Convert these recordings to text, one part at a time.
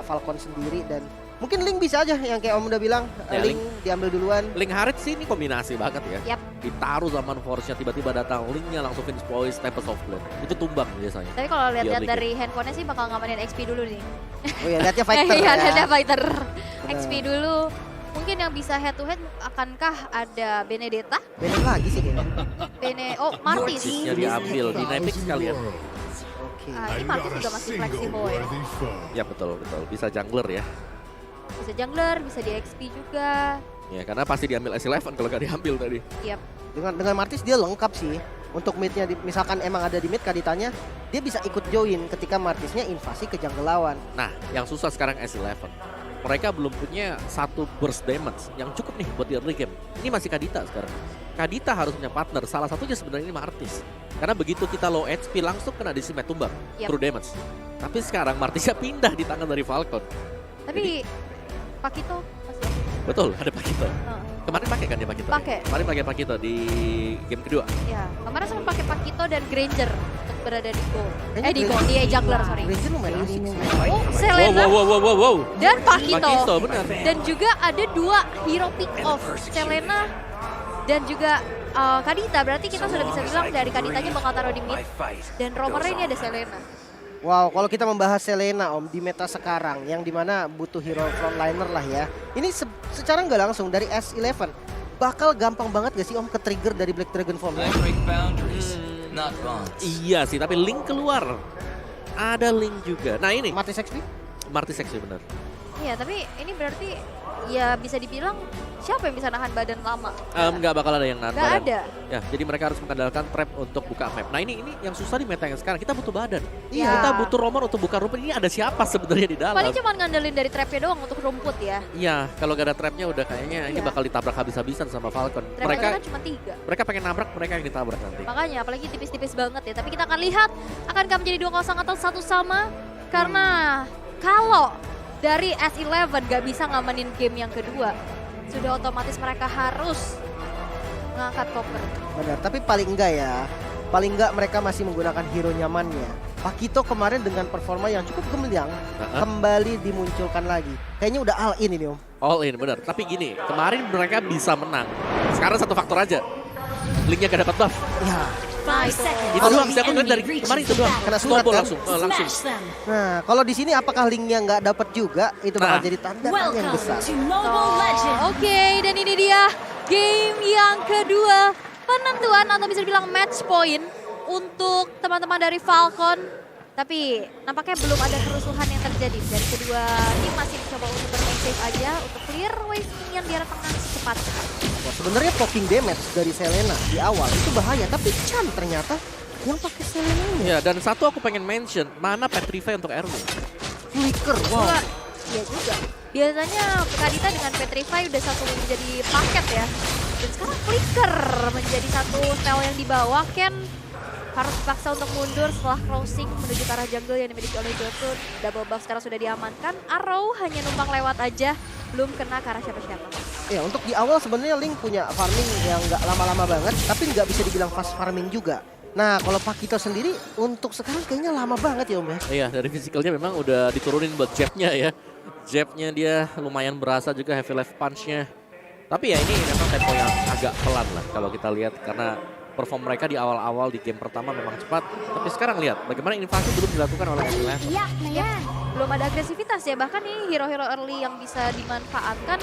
Falcon sendiri dan mungkin Link bisa aja yang kayak Om udah bilang, Ya, Link diambil duluan. Link Harith sih ini kombinasi banget ya. Yap. Ditaruh zaman Force-nya tiba-tiba datang Linknya langsung Finch Poise, Tempest of Blood. Itu tumbang biasanya. Tapi kalau lihat-lihat Di early dari handphonenya sih bakal ngamanin XP dulu nih. Oh ya, lihatnya fighter Iya, ya. lihatnya fighter. Benar. XP dulu. Mungkin yang bisa head to head akankah ada Benedetta? Bener lagi sih kayaknya. Oh, Martis. Nya diambil, dynamic sekali ya. Oke. Ini Martis juga masih fleksibel ya. Ya betul. Bisa jungler ya. Bisa jungler, bisa di XP juga. Ya karena pasti diambil S11 kalau nggak diambil tadi. Yap. Dengan Martis dia lengkap sih. Untuk midnya, misalkan emang ada di mid Kaditanya, dia bisa ikut join ketika Martisnya invasi ke jungle lawan. Nah yang susah sekarang S11. Mereka belum punya satu burst damage yang cukup nih buat di early game. Ini masih Kadita sekarang. Kadita harus punya partner, salah satunya sebenarnya ini Martis. Karena begitu kita low HP langsung kena decimated tumbang, Yap. true damage. Tapi sekarang Martisnya pindah di tangan dari Falcon. Tapi Pakito masih. Betul, ada Pakito. Heeh. Kemarin pakai kan dia Pakito? Pakai. Kemarin pakai Pakito di game kedua. Ya, kemarin sempat pakai Pakito dan Granger untuk berada di goal. Kayaknya Di goal, di jungler, sorry. Ranger lumayan asik sih. Oh, Selena Wow. dan Pakito. Pakito, benar. Dan juga ada dua hero pick off, Selena dan juga Kadita. Berarti kita sudah bisa bilang dari Kaditanya bakal taruh di mid. Dan roamernya ini ada Selena. Wow, kalau kita membahas Selena Om di meta sekarang yang dimana butuh hero frontliner lah ya. Ini secara nggak langsung dari S11 bakal gampang banget gak sih Om ke trigger dari Black Dragon Form-nya? Iya sih, tapi Link keluar. Ada Link juga. Nah ini, Martis XP? Martis seksi benar. Iya, tapi ini berarti ya bisa dibilang siapa yang bisa nahan badan lama? Nggak bakal ada yang nahan Nggak badan. ada. Ya, jadi mereka harus mengandalkan trap untuk buka map. Nah ini yang susah di meta yang sekarang. Kita butuh badan. Iya. Kita butuh romer untuk buka rumput. Ini ada siapa sebenarnya di dalam? Paling cuma ngandelin dari trapnya doang untuk rumput ya. Iya, kalau gak ada trapnya udah kayaknya ini Iya. bakal ditabrak habis-habisan sama Falcon. Trapnya kan cuma 3. Mereka pengen nabrak, mereka yang ditabrak nanti. Makanya apalagi tipis-tipis banget ya. Tapi kita akan lihat akankah menjadi 2-0 atau 1 sama. Karena kalau dari S11 gak bisa ngamanin game yang kedua, sudah otomatis mereka harus ngangkat koper. Benar, tapi paling enggak ya. Paling enggak mereka masih menggunakan hero nyamannya. Pakito kemarin dengan performa yang cukup gemilang kembali dimunculkan lagi. Kayaknya udah all in ini Om. All in, bener. Tapi gini, kemarin mereka bisa menang. Sekarang satu faktor aja. Linknya gak dapat buff. Ya. Nah itu. Itu doang, saya ngeliat dari kemarin itu doang. Kena surat Snowball kan? langsung. Nah, kalau di sini apakah linknya nggak dapat juga? Itu bakal jadi tanda tanya yang besar. Oke, dan ini dia game yang kedua. Penentuan atau bisa dibilang match point untuk teman-teman dari Falcon. Tapi nampaknya belum ada kerusuhan yang terjadi. Dari kedua tim masih mencoba untuk bermain safe aja. Untuk clear wave minion di arah tengah secepatnya. Wah, sebenarnya poking damage dari Selena di awal itu bahaya, tapi Chan ternyata yang pakai Selena-nya. Ya, dan satu aku pengen mention, mana Petrify untuk Erwin? Flicker, wow. Iya juga. Biasanya Kadita dengan Petrify udah satu menjadi paket ya. Dan sekarang Flicker menjadi satu spell yang dibawa. Ken harus dipaksa untuk mundur setelah crossing menuju ke arah jungle yang dimiliki oleh Jotun. Double buff sekarang sudah diamankan. Arrow hanya numpang lewat aja, belum kena ke arah siapa-siapa. Ya, untuk di awal sebenarnya Link punya farming yang nggak lama-lama banget, tapi nggak bisa dibilang fast farming juga. Nah, kalau Pakito sendiri untuk sekarang kayaknya lama banget ya Om ya. Iya, dari fisikalnya memang udah diturunin buat jabnya ya. Jabnya dia lumayan berasa juga, heavy left punch-nya. Tapi ya ini memang tempo yang agak pelan lah kalau kita lihat. Karena perform mereka di awal-awal di game pertama memang cepat. Tapi sekarang lihat bagaimana invasi belum dilakukan oleh S11. Iya, belum ada agresivitas ya. Bahkan nih hero-hero early yang bisa dimanfaatkan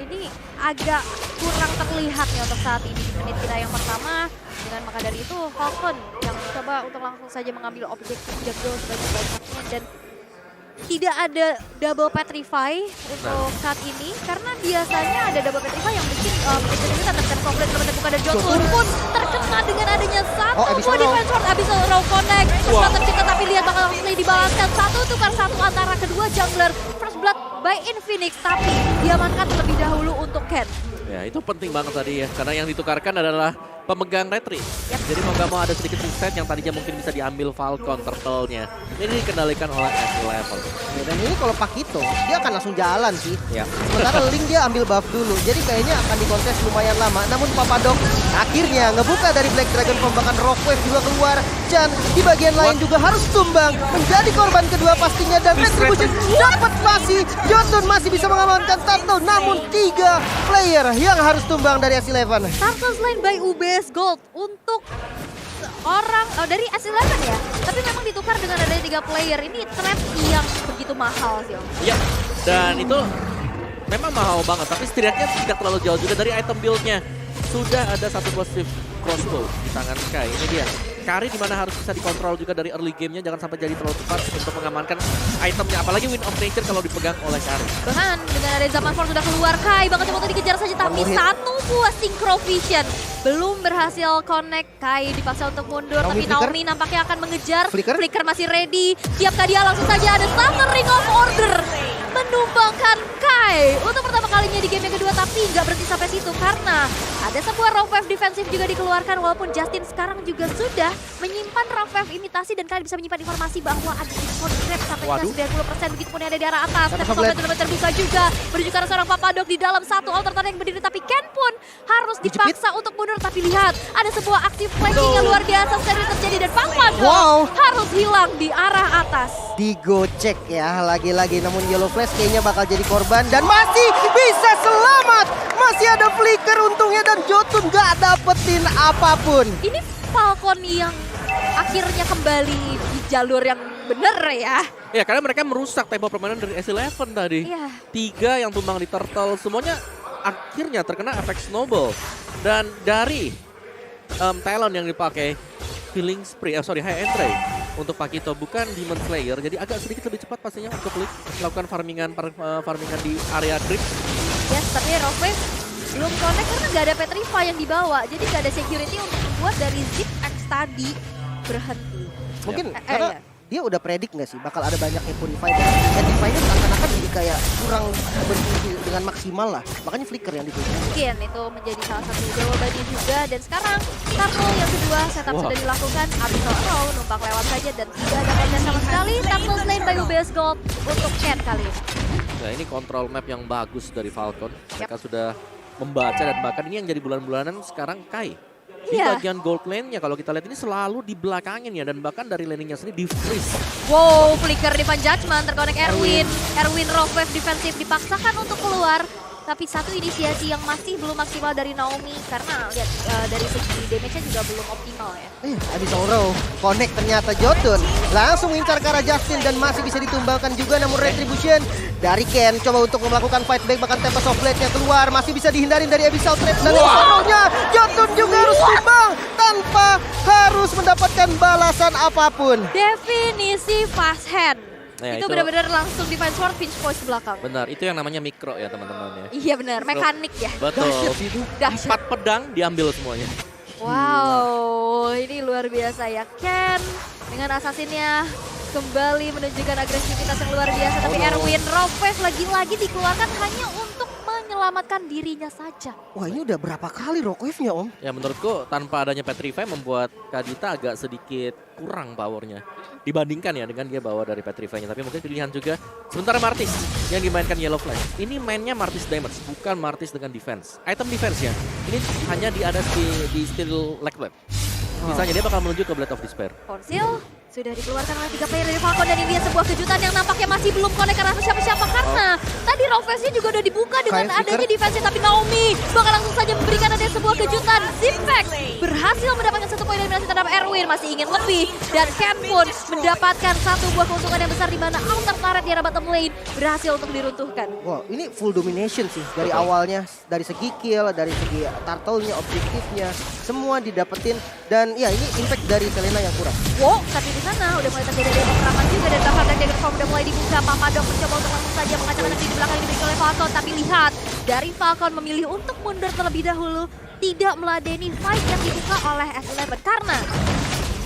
ini agak kurang terlihat nih untuk saat ini di menit kita yang pertama. Dengan maka dari itu Falcon yang mencoba untuk langsung saja mengambil objektif jungle sebanyak-banyaknya dan tidak ada double petrify untuk saat ini karena biasanya ada double petrify yang mungkin kita terkena komplit terkena bukan dari Jotun pun terkena dengan adanya satu Abyssal body Row. transfer Abyssal Row connect sempat tercipta tapi lihat bakal langsung dibalaskan 1 tukar 1 antara kedua jungler first blood by Infinix tapi diamankan terlebih dahulu untuk Ken. Ya itu penting banget tadi ya, karena yang ditukarkan adalah pemegang retri. Jadi mau gak mau ada sedikit reset yang tadinya mungkin bisa diambil Falcon turtle-nya. Ini dikendalikan oleh S11. Ya, dan ini kalau Pakito, dia akan langsung jalan sih. Ya. Sementara Link dia ambil buff dulu, jadi kayaknya akan dikontes lumayan lama. Namun Papadok akhirnya ngebuka dari Black Dragon Form, bahkan Rockwave juga keluar. Chan di bagian lain juga harus tumbang, menjadi korban kedua pastinya. Dan Retribution dapat posisi. Jotun masih bisa mengamankan Turtle, namun 3 player yang harus tumbang dari S11. Turtle slain by UBS Gold untuk orang dari S11 ya. Tapi memang ditukar dengan adanya 3 player. Ini trap yang begitu mahal sih Om. Iya, dan itu memang mahal banget, tapi setidaknya tidak terlalu jauh juga dari item build-nya. Sudah ada satu positif crossbow di tangan Kai. Ini dia. Kari dimana harus bisa dikontrol juga dari early game-nya, jangan sampai jadi terlalu cepat untuk mengamankan itemnya. Apalagi Wind of Nature kalau dipegang oleh Kari. Bahkan dengan ada Zaman Force sudah keluar, Kai banget coba untuk dikejar saja. Tapi Hit. satu buah Synchro Vision belum berhasil connect. Kai dipaksa untuk mundur, Naomi tapi flicker. Naomi nampaknya akan mengejar. Flicker. Masih ready. Siapkah dia? Langsung saja ada Summer Ring of Order. Menumbangkan Kai untuk pertama kalinya di game yang kedua, tapi nggak berhenti sampai situ karena ada sebuah rock wave defensif juga dikeluarkan, walaupun Justin sekarang juga sudah menyimpan rock wave imitasi dan kalian bisa menyimpan informasi bahwa ada diskon grab sampai Waduh. 90% begitu pun yang ada di arah atas. Dan Satu Sobat tablet. benar terbuka juga menuju ke arah seorang Papadok di dalam satu outer turret yang berdiri, tapi Ken pun harus Dijepit. dipaksa untuk mundur. Tapi lihat ada sebuah aksi flanking yang luar biasa sering terjadi dan Papadok Wow. harus hilang di arah atas. Digocek ya lagi-lagi, namun Yellow Flash kayaknya bakal jadi korban dan masih bisa selamat. Masih ada flicker untungnya dan Jotun gak dapetin apapun. Ini Falcon yang akhirnya kembali di jalur yang benar ya. Ya, karena mereka merusak tempo permainan dari S11 tadi. Iya. 3 yang tumbang di Turtle, semuanya akhirnya terkena efek snowball. Dan dari talent yang dipakai, Healing Spree, High Entry untuk Pakito, bukan Demon Slayer. Jadi agak sedikit lebih cepat pastinya untuk melakukan farmingan di area creep. Yes, tapi Rockwave belum connect karena nggak ada Petrify yang dibawa. Jadi nggak ada security untuk membuat dari Zip X tadi berhenti. Mungkin Ya. karena dia udah predik nggak sih bakal ada banyak yang purify dan purify-nya seakan-akan jadi kayak kurang berfungsi dengan maksimal lah. Makanya flicker yang dituju. Mungkin itu menjadi salah satu jawabannya juga. Dan sekarang Turtle yang kedua setup Wah. sudah dilakukan. Abyssal Row numpang lewat saja dan tidak ada konten sama sekali. Turtle slain by UBS Gold untuk Ken kali ini. Nah, ini control map yang bagus dari Falcon. Mereka sudah membaca dan bahkan ini yang jadi bulan-bulanan sekarang Kai. Di Iya. bagian gold lane-nya kalau kita lihat ini selalu di belakangin ya, dan bahkan dari laning-nya sendiri di freeze. Wow, flicker di Judgment terkonek Erwin. Erwin Rockwave defensif dipaksakan untuk keluar. Tapi satu inisiasi yang masih belum maksimal dari Naomi karena lihat dari segi damage-nya juga belum optimal ya. Abyssal Row connect ternyata Jotun langsung incar ke arah Justin dan masih bisa ditumbangkan juga, namun Retribution dari Ken coba untuk melakukan fight back, bahkan Tempest of Blade-nya keluar masih bisa dihindarin dari Abyssal Trap dan Abyssal-nya Jotun juga harus tumbang tanpa harus mendapatkan balasan apapun. Definisi fast hand. Nah, itu itu- benar-benar langsung divine sword pinch voice belakang. Benar, itu yang namanya mikro ya teman-teman ya. Iya benar, mekanik ya. Betul. Dahsyat. 4 pedang diambil semuanya. Wow, ini luar biasa ya. Ken dengan assassinnya kembali menunjukkan agresivitas yang luar biasa. Tapi Erwin Rockwave lagi-lagi dikeluarkan hanya untuk menyelamatkan dirinya saja. Wah, ini udah berapa kali Rockwave-nya Om? Ya menurutku tanpa adanya Petrify membuat Kadita agak sedikit kurang powernya. Dibandingkan ya dengan dia bawa dari Petrify-nya. Tapi mungkin pilihan juga. Sementara Martis yang dimainkan Yellow Flash. Ini mainnya Martis damage, bukan Martis dengan defense. Item defense ya. Ini hanya di Steel Leg Blade. Sisanya dia bakal menuju ke Blade of Despair. Konsil sudah dikeluarkan oleh 3 player dari Falcon dan ini dia sebuah kejutan yang nampaknya masih belum connect karena siapa-siapa karena tadi Rockfest-nya juga udah dibuka dengan Kayak adanya flicker. defense, tapi Naomi bakal langsung saja memberikan ada sebuah kejutan. Zimpact berhasil mendapatkan 1 poin eliminasi terhadap Erwin, masih ingin lebih dan Ken pun mendapatkan 1 buah keuntungan yang besar di mana outer turret di arah bottom lane berhasil untuk diruntuhkan. Wah, ini full domination sih dari awalnya, dari segi kill, dari segi turtle-nya, objektifnya, semua didapetin dan ya ini impact dari Selena yang kurang. Wow, tapi di sana udah mulai terjadi ada peperangan juga dan bahkan Black Dagger Form udah mulai dibuka. Papadok mencoba untuk langsung saja mengacak-acak di belakang yang dimiliki oleh Falcon, tapi lihat dari Falcon memilih untuk mundur terlebih dahulu, tidak meladeni fight yang dibuka oleh S11 karena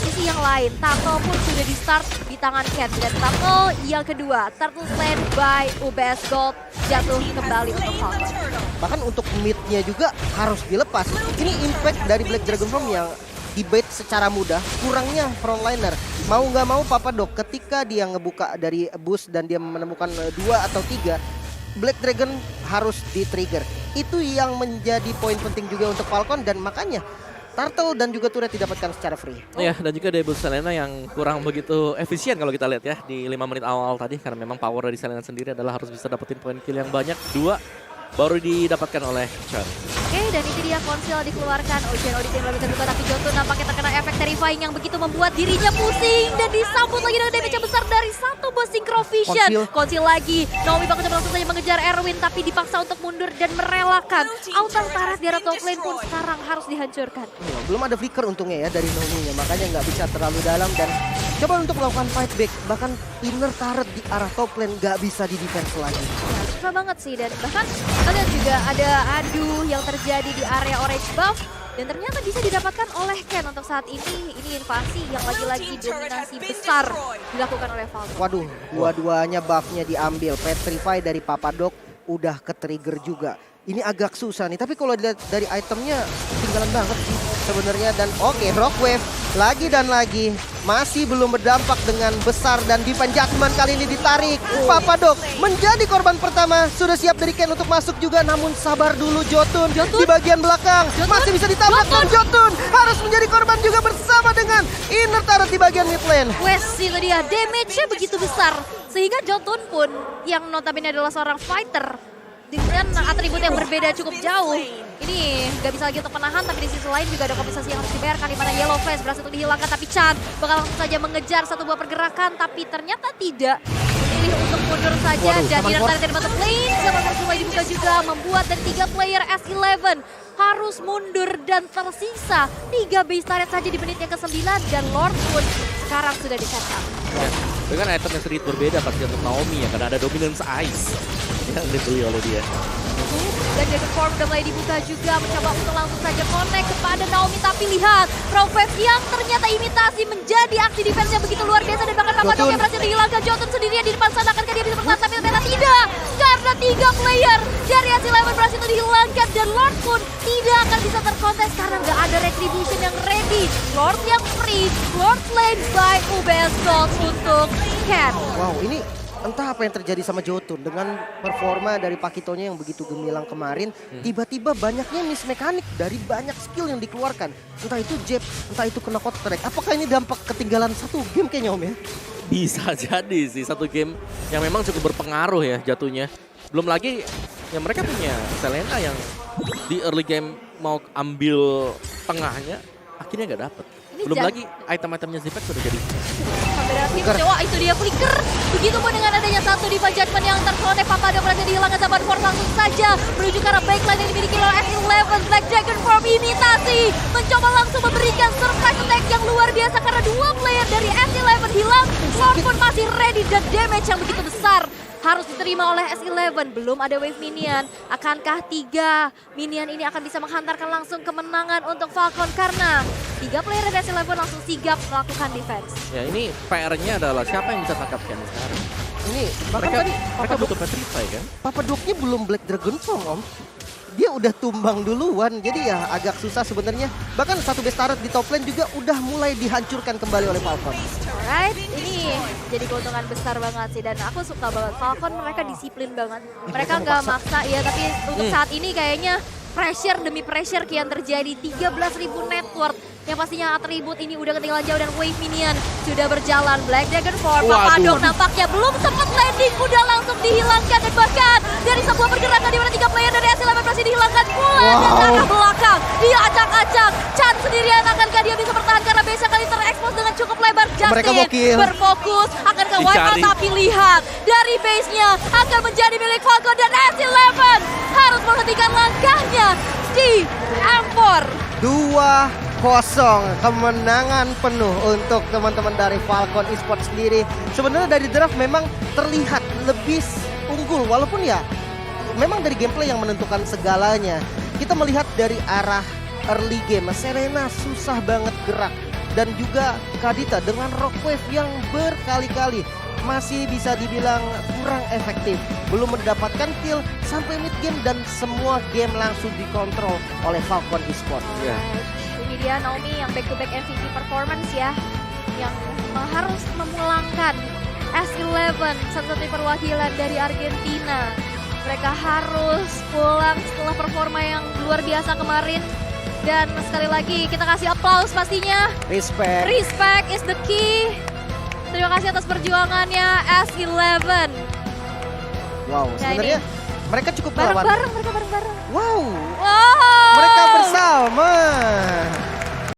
sisi yang lain, Turtle pun sudah di start di tangan Ken dan Turtle yang kedua, Turtle slain by UBS Gold jatuh kembali untuk Falcon. Bahkan untuk mid-nya juga harus dilepas. Ini impact dari Black Dragon Form yang dibait secara mudah, kurangnya frontliner. Mau nggak mau Papadok ketika dia ngebuka dari boost dan dia menemukan 2 atau 3, Black Dragon harus di-trigger. Itu yang menjadi poin penting juga untuk Falcon dan makanya Turtle dan juga turret didapatkan secara free. Ya, dan juga debut Selena yang kurang begitu efisien kalau kita lihat ya di 5 menit awal tadi, karena memang power dari Selena sendiri adalah harus bisa dapetin poin kill yang banyak. 2 baru didapatkan oleh Chan. Oke, dan itu dia konsil dikeluarkan. Ocean Audit yang lebih terbuka, tapi Jotun nampaknya terkena efek terrifying yang begitu membuat dirinya pusing. Dan disambut lagi dengan damage yang besar dari satu buah Synchrovision. Konsil lagi. Naomi bakal langsung saja mengejar Erwin, tapi dipaksa untuk mundur dan merelakan. Auto Taras di arah top lane pun sekarang harus dihancurkan. Belum ada flicker untungnya ya dari Naomi-nya, makanya nggak bisa terlalu dalam dan coba untuk melakukan fight back. Bahkan inner turret di arah top lane nggak bisa di defense lagi. Ya, susah banget sih, dan bahkan kita lihat juga ada adu yang terjadi di area orange buff. Dan ternyata bisa didapatkan oleh Ken untuk saat ini. Ini invasi yang lagi-lagi dominasi besar dilakukan oleh Falcon. Waduh, dua-duanya buffnya diambil. Petrify dari Papadok udah ke-trigger juga. Ini agak susah nih, tapi kalau dilihat dari itemnya ketinggalan banget sih sebenarnya. Dan oke, Rockwave lagi dan lagi masih belum berdampak dengan besar dan Divine Judgment kali ini ditarik. Papadok menjadi korban pertama, sudah siap dari Ken untuk masuk juga, namun sabar dulu Jotun di bagian belakang. Masih bisa ditabrak dan Jotun harus menjadi korban juga bersama dengan inner turret di bagian mid lane. Wes, itu dia, damage-nya begitu besar sehingga Jotun pun yang notabene adalah seorang fighter dengan atribut yang berbeda cukup jauh. Ini gak bisa lagi untuk menahan, tapi di sisi lain juga ada kompensasi yang harus dibayarkan, di mana Yellow Flash berhasil untuk dihilangkan, tapi Chan bakal langsung saja mengejar satu buah pergerakan, tapi ternyata tidak. Memilih untuk mundur saja. Dan Inner Turret dari bottom lane sama semua dibuka juga, membuat dari 3 player S11 harus mundur dan tersisa 3 base turret saja di menit yang ke-9, dan Lord pun sekarang sudah di set up. Ya, dengan item yang sedikit berbeda pasti untuk Naomi ya, karena ada Dominance Ice yang dibeli oleh dia. Dan Dragon Form udah mulai dibuka juga, mencoba untuk langsung saja connect kepada Naomi, tapi lihat Rockwave yang ternyata imitasi menjadi aksi defense yang begitu luar biasa, dan bahkan Papadok yang berhasil dihilangkan. Jotun sendirian di depan sana, akankah dia bisa bertahan, tapi ternyata tidak, karena 3 player dari S11 berhasil untuk dihilangkan, dan Lord pun tidak akan bisa terkontes karena nggak ada retribution yang ready. Lord yang free, Lord lane by UBS Gold untuk Ken. Wow, ini entah apa yang terjadi sama Jotun dengan performa dari Pakitonya yang begitu gemilang kemarin. Tiba-tiba banyaknya miss mekanik dari banyak skill yang dikeluarkan. Entah itu jab, entah itu kena counter attack. Apakah ini dampak ketinggalan satu game kayaknya Om ya? Bisa jadi sih, satu game yang memang cukup berpengaruh ya jatuhnya. Belum lagi ya mereka punya Selena yang di early game mau ambil tengahnya, akhirnya nggak dapet. Belum lagi item-itemnya Zipek sudah jadi. Sampai dengan pintu, wah itu dia flicker. Begitupun dengan adanya satu Divine Judgment yang terkonek, Papadok berhasil dihilangkan. Zaman Force langsung saja menuju ke arah backline yang dimiliki oleh S11. Black Dragon Form imitasi, mencoba langsung memberikan surprise attack yang luar biasa karena 2 player dari S11 hilang. Lord pun masih ready, dan damage yang begitu besar harus diterima oleh S11. Belum ada wave minion. Akankah 3 minion ini akan bisa menghantarkan langsung kemenangan untuk Falcon, karena 3 player dari S11 langsung sigap melakukan defense. Ya ini PR-nya adalah siapa yang bisa tangkap Ken sekarang. Ini bahkan Mereka, tadi mereka butuh Petrify kan? Papadoknya belum Black Dragon Form Om. Dia udah tumbang duluan, jadi ya agak susah sebenarnya. Bahkan satu base turret di top lane juga udah mulai dihancurkan kembali oleh Falcon. Alright, ini jadi keuntungan besar banget sih, dan aku suka banget Falcon, mereka disiplin banget. Mereka nggak maksa ya, tapi untuk saat ini kayaknya pressure demi pressure kian terjadi. 13.000 net worth yang pastinya atribut ini udah ketinggalan jauh, dan wave minion sudah berjalan. Black Dragon Form, Papadok nampaknya belum sempat landing, udah langsung dihilangkan, dan bahkan dari sebuah pergerakan di mana 3 player dari S11 berhasil dihilangkan pula. Dan ke arah belakang dia acak-acak, Chan sendirian, akankah dia bisa bertahan karena base kali terekspos dengan cukup lebar. Justin berfokus, akankah wipe out, tapi lihat dari base-nya akan menjadi milik Falcon, dan S11 harus menghentikan langkahnya di M4. 2-0, kemenangan penuh untuk teman-teman dari Falcon Esports sendiri. Sebenarnya dari draft memang terlihat lebih unggul, walaupun ya memang dari gameplay yang menentukan segalanya. Kita melihat dari arah early game, Serena susah banget gerak, dan juga Kadita dengan Rockwave yang berkali-kali masih bisa dibilang kurang efektif. Belum mendapatkan kill sampai mid game, dan semua game langsung dikontrol oleh Falcon Esports. Iya. Ini dia Naomi yang back-to-back MVP performance ya, yang harus memulangkan S11, satu-satunya perwakilan dari Argentina. Mereka harus pulang setelah performa yang luar biasa kemarin. Dan sekali lagi kita kasih applause pastinya. Respect. Respect is the key. Terima kasih atas perjuangannya S11. Wow, Ya, sebenarnya mereka cukup melawan. Bareng-bareng, mereka bareng-bareng. Wow,